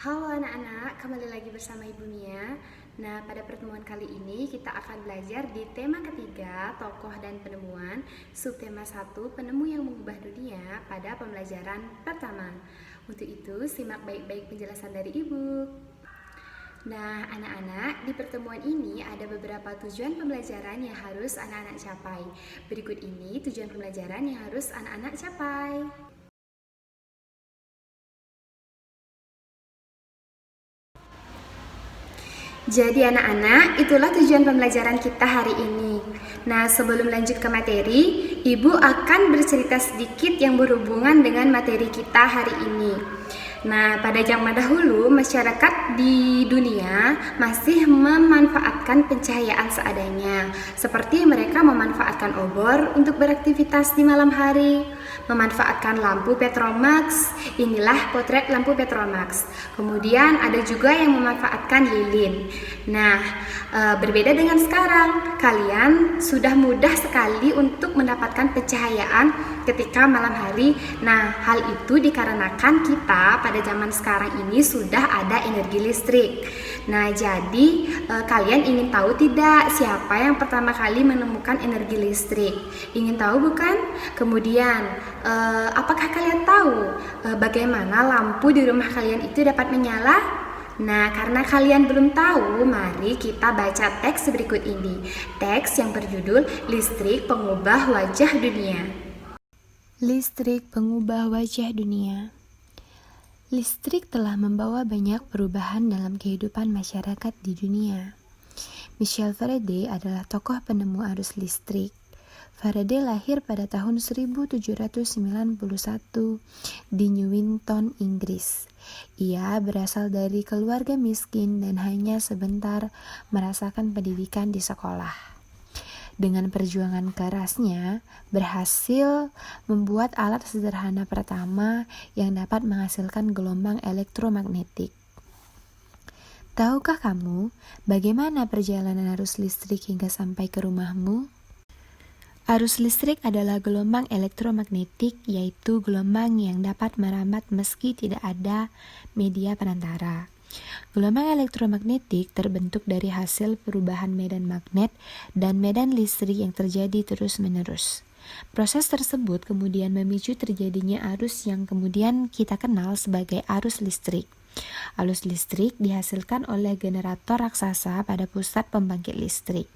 Halo anak-anak, kembali lagi bersama Ibu Mia. Nah, pada pertemuan kali ini kita akan belajar di tema ketiga, tokoh dan penemuan, subtema 1, penemu yang mengubah dunia pada pembelajaran pertama. Untuk itu, simak baik-baik penjelasan dari Ibu. Nah, anak-anak, di pertemuan ini ada beberapa tujuan pembelajaran yang harus anak-anak capai. Berikut ini tujuan pembelajaran yang harus anak-anak capai. Jadi anak-anak, itulah tujuan pembelajaran kita hari ini. Nah, sebelum lanjut ke materi, Ibu akan bercerita sedikit yang berhubungan dengan materi kita hari ini. Nah, pada zaman dahulu, masyarakat di dunia masih memanfaatkan pencahayaan seadanya. Seperti mereka memanfaatkan obor untuk beraktivitas di malam hari, memanfaatkan lampu Petromax. Inilah potret lampu Petromax. Kemudian ada juga yang memanfaatkan lilin. Nah, berbeda dengan sekarang, kalian sudah mudah sekali untuk mendapatkan pencahayaan ketika malam hari. Nah, hal itu dikarenakan kita pada zaman sekarang ini sudah ada energi listrik. Nah, jadi kalian ingin tahu tidak siapa yang pertama kali menemukan energi listrik? Ingin tahu bukan? Kemudian, apakah kalian tahu bagaimana lampu di rumah kalian itu dapat menyala? Nah, karena kalian belum tahu, mari kita baca teks berikut ini. Teks yang berjudul Listrik Pengubah Wajah Dunia. Listrik pengubah wajah dunia. Listrik telah membawa banyak perubahan dalam kehidupan masyarakat di dunia. Michel Faraday adalah tokoh penemu arus listrik. Faraday lahir pada tahun 1791 di Newington, Inggris. Ia berasal dari keluarga miskin dan hanya sebentar merasakan pendidikan di sekolah. Dengan perjuangan kerasnya, berhasil membuat alat sederhana pertama yang dapat menghasilkan gelombang elektromagnetik. Tahukah kamu bagaimana perjalanan arus listrik hingga sampai ke rumahmu? Arus listrik adalah gelombang elektromagnetik, yaitu gelombang yang dapat merambat meski tidak ada media perantara. Gelombang elektromagnetik terbentuk dari hasil perubahan medan magnet dan medan listrik yang terjadi terus-menerus. Proses tersebut kemudian memicu terjadinya arus yang kemudian kita kenal sebagai arus listrik. Arus listrik dihasilkan oleh generator raksasa pada pusat pembangkit listrik.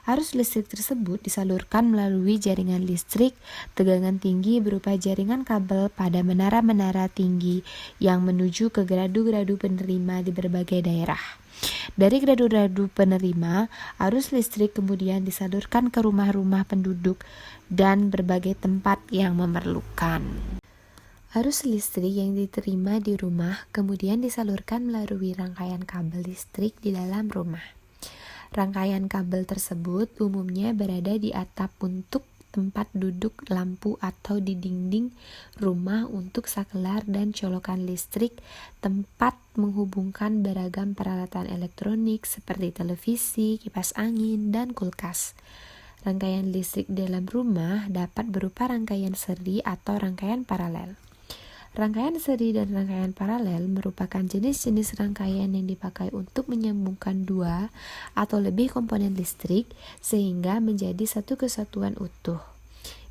Arus listrik tersebut disalurkan melalui jaringan listrik tegangan tinggi berupa jaringan kabel pada menara-menara tinggi yang menuju ke gradu-gradu penerima di berbagai daerah. Dari gradu-gradu penerima, arus listrik kemudian disalurkan ke rumah-rumah penduduk dan berbagai tempat yang memerlukan. Arus listrik yang diterima di rumah kemudian disalurkan melalui rangkaian kabel listrik di dalam rumah. Rangkaian kabel tersebut umumnya berada di atap untuk tempat duduk lampu atau di dinding rumah untuk saklar dan colokan listrik, tempat menghubungkan beragam peralatan elektronik seperti televisi, kipas angin, dan kulkas. Rangkaian listrik dalam rumah dapat berupa rangkaian seri atau rangkaian paralel. Rangkaian seri dan rangkaian paralel merupakan jenis-jenis rangkaian yang dipakai untuk menyambungkan dua atau lebih komponen listrik sehingga menjadi satu kesatuan utuh.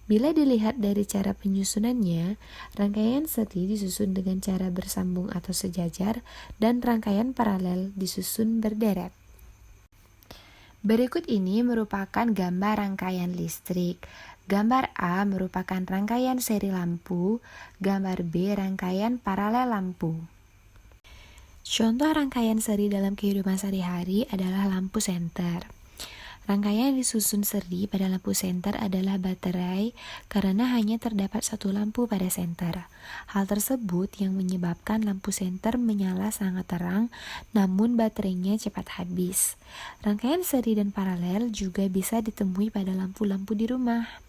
Bila dilihat dari cara penyusunannya, rangkaian seri disusun dengan cara bersambung atau sejajar dan rangkaian paralel disusun berderet. Berikut ini merupakan gambar rangkaian listrik. Gambar A merupakan rangkaian seri lampu, gambar B rangkaian paralel lampu. Contoh rangkaian seri dalam kehidupan sehari-hari adalah lampu senter. Rangkaian disusun seri pada lampu senter adalah baterai karena hanya terdapat satu lampu pada senter. Hal tersebut yang menyebabkan lampu senter menyala sangat terang namun baterainya cepat habis. Rangkaian seri dan paralel juga bisa ditemui pada lampu-lampu di rumah.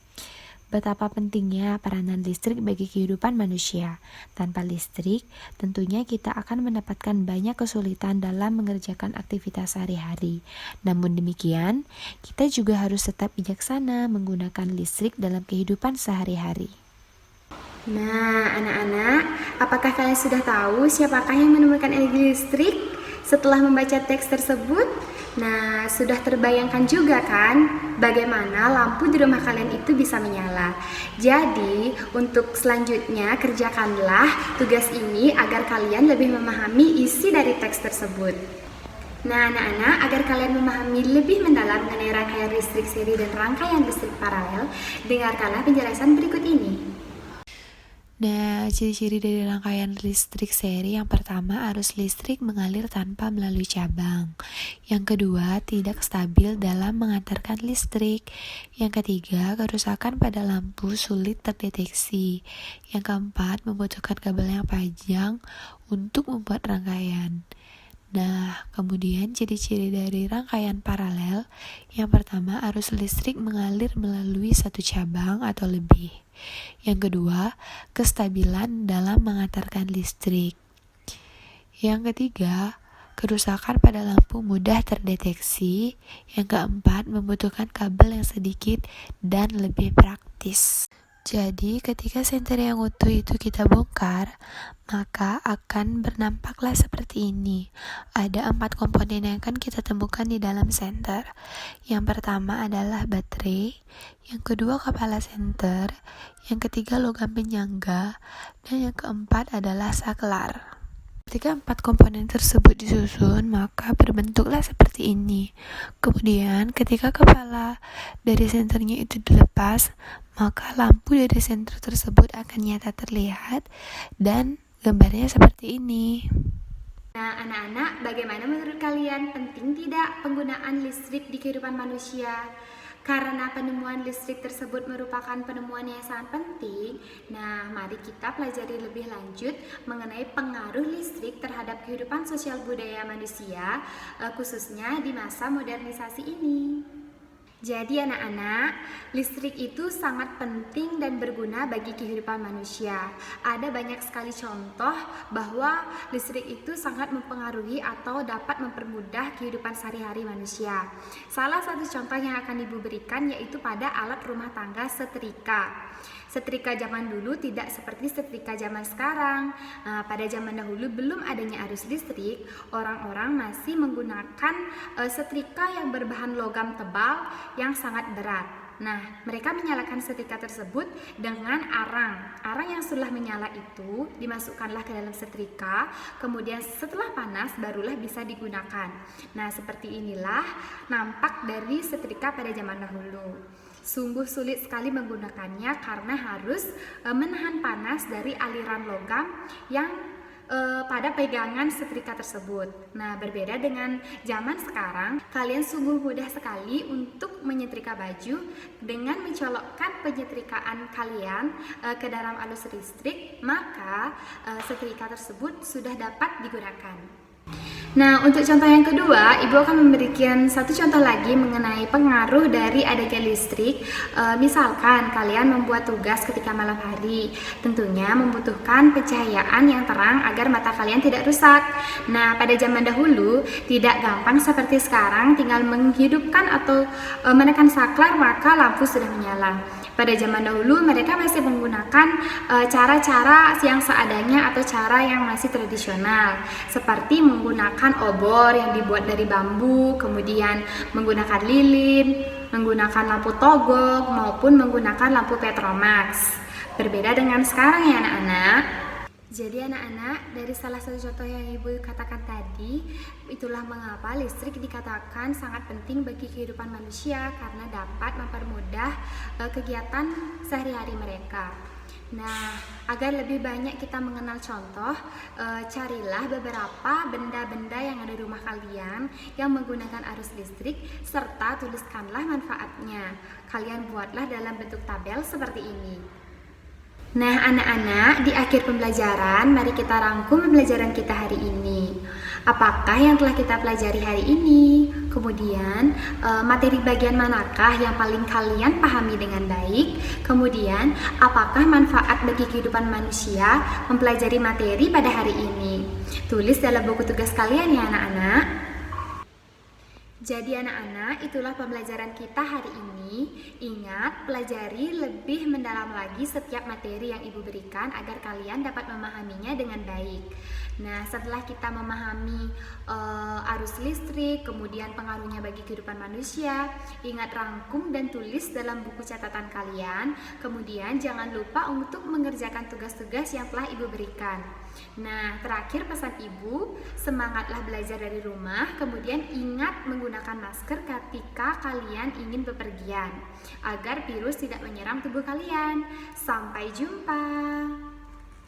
Betapa pentingnya peranan listrik bagi kehidupan manusia. Tanpa listrik, tentunya kita akan mendapatkan banyak kesulitan dalam mengerjakan aktivitas sehari-hari. Namun demikian, kita juga harus tetap bijaksana menggunakan listrik dalam kehidupan sehari-hari. Nah, anak-anak, apakah kalian sudah tahu siapakah yang menemukan energi listrik setelah membaca teks tersebut? Nah, sudah terbayangkan juga kan bagaimana lampu di rumah kalian itu bisa menyala. Jadi, untuk selanjutnya kerjakanlah tugas ini agar kalian lebih memahami isi dari teks tersebut. Nah, anak-anak, agar kalian memahami lebih mendalam mengenai rangkaian listrik seri dan rangkaian listrik paralel, dengarkanlah penjelasan berikut ini. Nah, ciri-ciri dari rangkaian listrik seri yang pertama, arus listrik mengalir tanpa melalui cabang. Yang kedua, tidak stabil dalam mengantarkan listrik. Yang ketiga, kerusakan pada lampu sulit terdeteksi. Yang keempat, membutuhkan kabel yang panjang untuk membuat rangkaian. Nah, kemudian ciri-ciri dari rangkaian paralel. Yang pertama, arus listrik mengalir melalui satu cabang atau lebih. Yang kedua, kestabilan dalam mengantarkan listrik. Yang ketiga, kerusakan pada lampu mudah terdeteksi. Yang keempat, membutuhkan kabel yang sedikit dan lebih praktis. Jadi, ketika senter yang utuh itu kita bongkar, maka akan bernampaklah seperti ini. Ada 4 komponen yang akan kita temukan di dalam senter. Yang pertama adalah baterai, yang kedua kepala senter, yang ketiga logam penyangga, dan yang keempat adalah saklar. Ketika 4 komponen tersebut disusun, maka berbentuklah seperti ini. Kemudian, ketika kepala dari senternya itu dilepas, maka lampu dari senter tersebut akan nyata terlihat dan gambarnya seperti ini. Nah, anak-anak, bagaimana menurut kalian? Penting tidak penggunaan listrik di kehidupan manusia? Karena penemuan listrik tersebut merupakan penemuan yang sangat penting, nah mari kita pelajari lebih lanjut mengenai pengaruh listrik terhadap kehidupan sosial budaya manusia, khususnya di masa modernisasi ini. Jadi anak-anak, listrik itu sangat penting dan berguna bagi kehidupan manusia. Ada banyak sekali contoh bahwa listrik itu sangat mempengaruhi atau dapat mempermudah kehidupan sehari-hari manusia. Salah satu contoh yang akan Ibu berikan yaitu pada alat rumah tangga setrika. Setrika zaman dulu tidak seperti setrika zaman sekarang. Pada zaman dahulu belum adanya arus listrik, orang-orang masih menggunakan setrika yang berbahan logam tebal yang sangat berat. Nah, mereka menyalakan setrika tersebut dengan arang. Arang yang sudah menyala itu dimasukkanlah ke dalam setrika, kemudian setelah panas barulah bisa digunakan. Nah, seperti inilah nampak dari setrika pada zaman dahulu. Sungguh sulit sekali menggunakannya karena harus menahan panas dari aliran logam yang pada pegangan setrika tersebut. Nah, berbeda dengan zaman sekarang, kalian sungguh mudah sekali untuk menyetrika baju dengan mencolokkan penyetrikaan kalian ke dalam arus listrik, maka setrika tersebut sudah dapat digunakan. Nah, untuk contoh yang kedua, Ibu akan memberikan satu contoh lagi mengenai pengaruh dari adanya listrik. Misalkan kalian membuat tugas ketika malam hari, tentunya membutuhkan pencahayaan yang terang agar mata kalian tidak rusak. Nah, pada zaman dahulu tidak gampang seperti sekarang, tinggal menghidupkan atau menekan saklar maka lampu sudah menyala. Pada zaman dahulu mereka masih menggunakan cara-cara yang seadanya atau cara yang masih tradisional, seperti menggunakan obor yang dibuat dari bambu, kemudian menggunakan lilin, menggunakan lampu togok maupun menggunakan lampu petromax. Berbeda dengan sekarang ya anak-anak. Jadi anak-anak, dari salah satu contoh yang Ibu katakan tadi, itulah mengapa listrik dikatakan sangat penting bagi kehidupan manusia karena dapat mempermudah kegiatan sehari-hari mereka. Nah, agar lebih banyak kita mengenal contoh, carilah beberapa benda-benda yang ada di rumah kalian yang menggunakan arus listrik serta tuliskanlah manfaatnya. Kalian buatlah dalam bentuk tabel seperti ini. Nah anak-anak, di akhir pembelajaran mari kita rangkum pembelajaran kita hari ini. Apakah yang telah kita pelajari hari ini? Kemudian materi bagian manakah yang paling kalian pahami dengan baik? Kemudian apakah manfaat bagi kehidupan manusia mempelajari materi pada hari ini? Tulis dalam buku tugas kalian ya anak-anak. Jadi anak-anak, itulah pembelajaran kita hari ini. Ingat, pelajari lebih mendalam lagi setiap materi yang Ibu berikan agar kalian dapat memahaminya dengan baik. Nah, setelah kita memahami arus listrik, kemudian pengaruhnya bagi kehidupan manusia, ingat rangkum dan tulis dalam buku catatan kalian. Kemudian jangan lupa untuk mengerjakan tugas-tugas yang telah Ibu berikan. Nah, terakhir pesan Ibu, semangatlah belajar dari rumah, kemudian ingat menggunakan masker ketika kalian ingin bepergian, agar virus tidak menyerang tubuh kalian. Sampai jumpa.